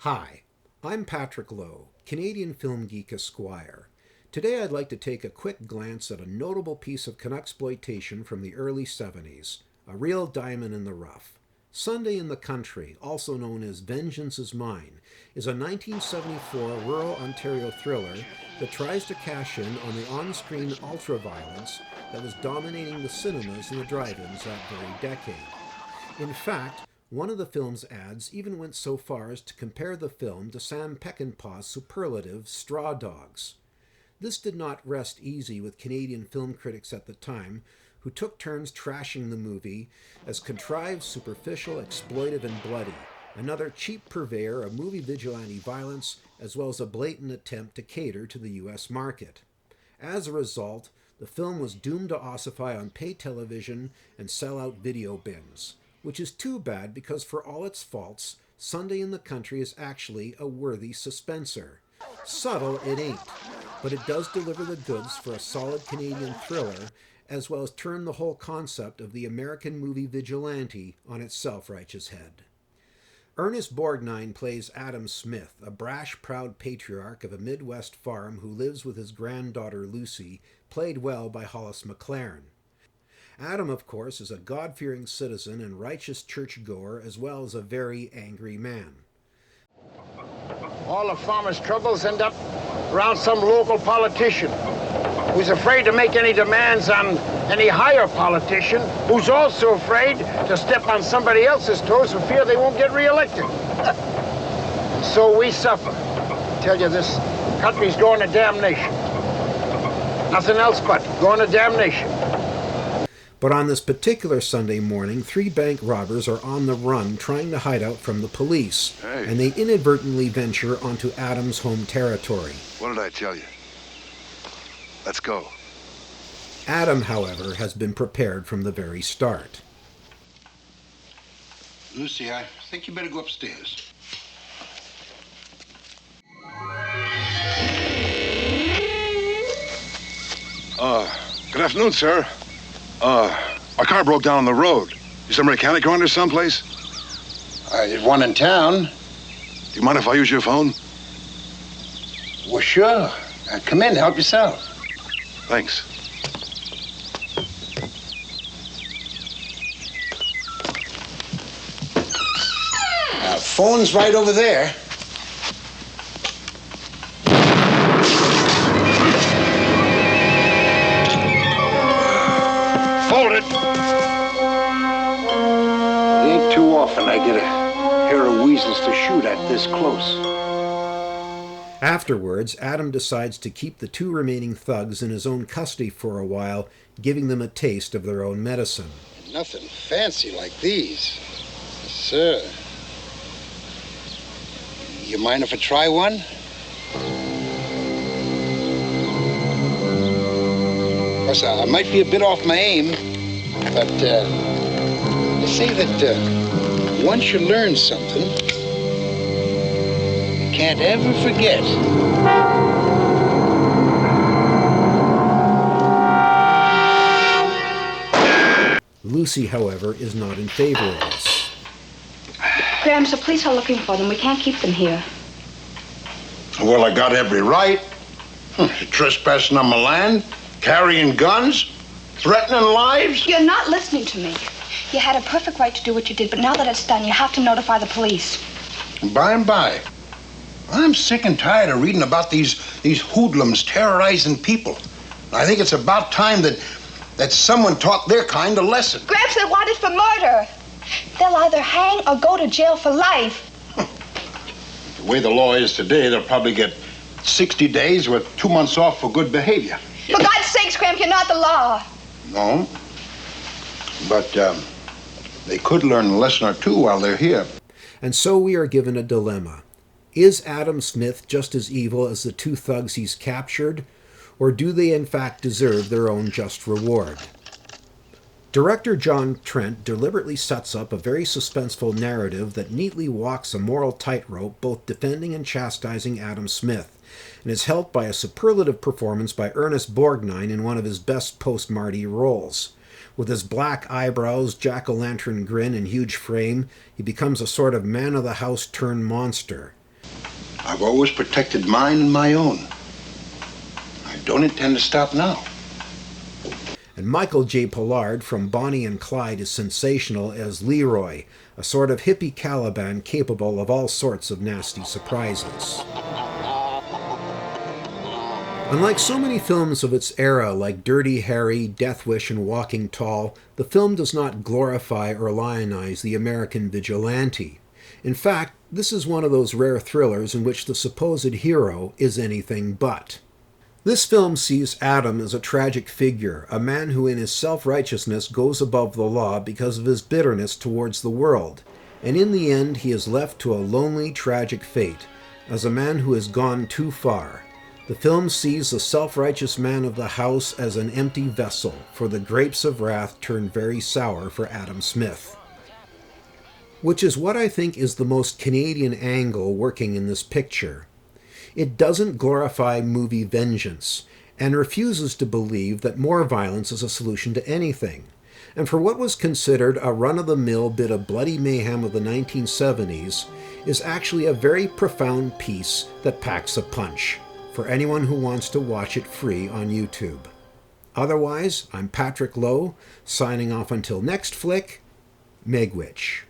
Hi, I'm Patrick Lowe, Canadian Film Geek Esquire. Today I'd like to take a quick glance at a notable piece of Canuxploitation from the early 70s, a real diamond in the rough. Sunday in the Country, also known as Vengeance is Mine, is a 1974 rural Ontario thriller that tries to cash in on the on-screen ultra-violence that was dominating the cinemas and the drive-ins that very decade. In fact, one of the film's ads even went so far as to compare the film to Sam Peckinpah's superlative Straw Dogs. This did not rest easy with Canadian film critics at the time, who took turns trashing the movie as contrived, superficial, exploitive, and bloody, another cheap purveyor of movie vigilante violence, as well as a blatant attempt to cater to the U.S. market. As a result, the film was doomed to ossify on pay television and sell out video bins, which is too bad because for all its faults, Sunday in the Country is actually a worthy suspenser. Subtle it ain't, but it does deliver the goods for a solid Canadian thriller, as well as turn the whole concept of the American movie vigilante on its self-righteous head. Ernest Borgnine plays Adam Smith, a brash, proud patriarch of a Midwest farm who lives with his granddaughter Lucy, played well by Hollis McLaren. Adam, of course, is a God-fearing citizen and righteous churchgoer, as well as a very angry man. All the farmers' troubles end up around some local politician who's afraid to make any demands on any higher politician, who's also afraid to step on somebody else's toes for fear they won't get reelected. So we suffer. I tell you, this country's going to damnation. Nothing else but going to damnation. But on this particular Sunday morning, 3 bank robbers are on the run trying to hide out from the police, and they inadvertently venture onto Adam's home territory. What did I tell you? Let's go. Adam, however, has been prepared from the very start. Lucy, I think you better go upstairs. Good afternoon, sir. My car broke down on the road. Is there a mechanic around here someplace? There's one in town. Do you mind if I use your phone? Well, sure. Come in, help yourself. Thanks. Phone's right over there. Hold it. It ain't too often I get a pair of weasels to shoot at this close. Afterwards, Adam decides to keep the 2 remaining thugs in his own custody for a while, giving them a taste of their own medicine. Nothing fancy like these. Sir. You mind if I try one? Of course, I might be a bit off my aim, but they say that once you learn something, you can't ever forget. Lucy, however, is not in favor of this. Graham, the police are looking for them. We can't keep them here. Well, I got every right. Trespassing on my land, carrying guns, threatening lives. You're not listening to me. You had a perfect right to do what you did, but now that it's done, you have to notify the police. By and by. I'm sick and tired of reading about these hoodlums terrorizing people. I think it's about time that someone taught their kind a lesson. Gramps, they're wanted for murder. They'll either hang or go to jail for life. The way the law is today, they'll probably get 60 days with 2 months off for good behavior. For God's sakes, Gramps, you're not the law. No. But they could learn a lesson or two while they're here. And so we are given a dilemma. Is Adam Smith just as evil as the 2 thugs he's captured, or do they in fact deserve their own just reward? Director John Trent deliberately sets up a very suspenseful narrative that neatly walks a moral tightrope, both defending and chastising Adam Smith, and is helped by a superlative performance by Ernest Borgnine in one of his best post-Marty roles. With his black eyebrows, jack-o'-lantern grin, and huge frame, he becomes a sort of man-of-the-house turned monster. I've always protected mine and my own. I don't intend to stop now. And Michael J. Pollard from Bonnie and Clyde is sensational as Leroy, a sort of hippie Caliban capable of all sorts of nasty surprises. Unlike so many films of its era like Dirty Harry, Death Wish, and Walking Tall, the film does not glorify or lionize the American vigilante. In fact, this is one of those rare thrillers in which the supposed hero is anything but. This film sees Adam as a tragic figure, a man who in his self-righteousness goes above the law because of his bitterness towards the world, and in the end he is left to a lonely, tragic fate, as a man who has gone too far. The film sees the self-righteous man of the house as an empty vessel, for the grapes of wrath turn very sour for Adam Smith. Which is what I think is the most Canadian angle working in this picture. It doesn't glorify movie vengeance, and refuses to believe that more violence is a solution to anything. And for what was considered a run-of-the-mill bit of bloody mayhem of the 1970s, is actually a very profound piece that packs a punch, for anyone who wants to watch it free on YouTube. Otherwise, I'm Patrick Lowe, signing off until next flick, Megwitch.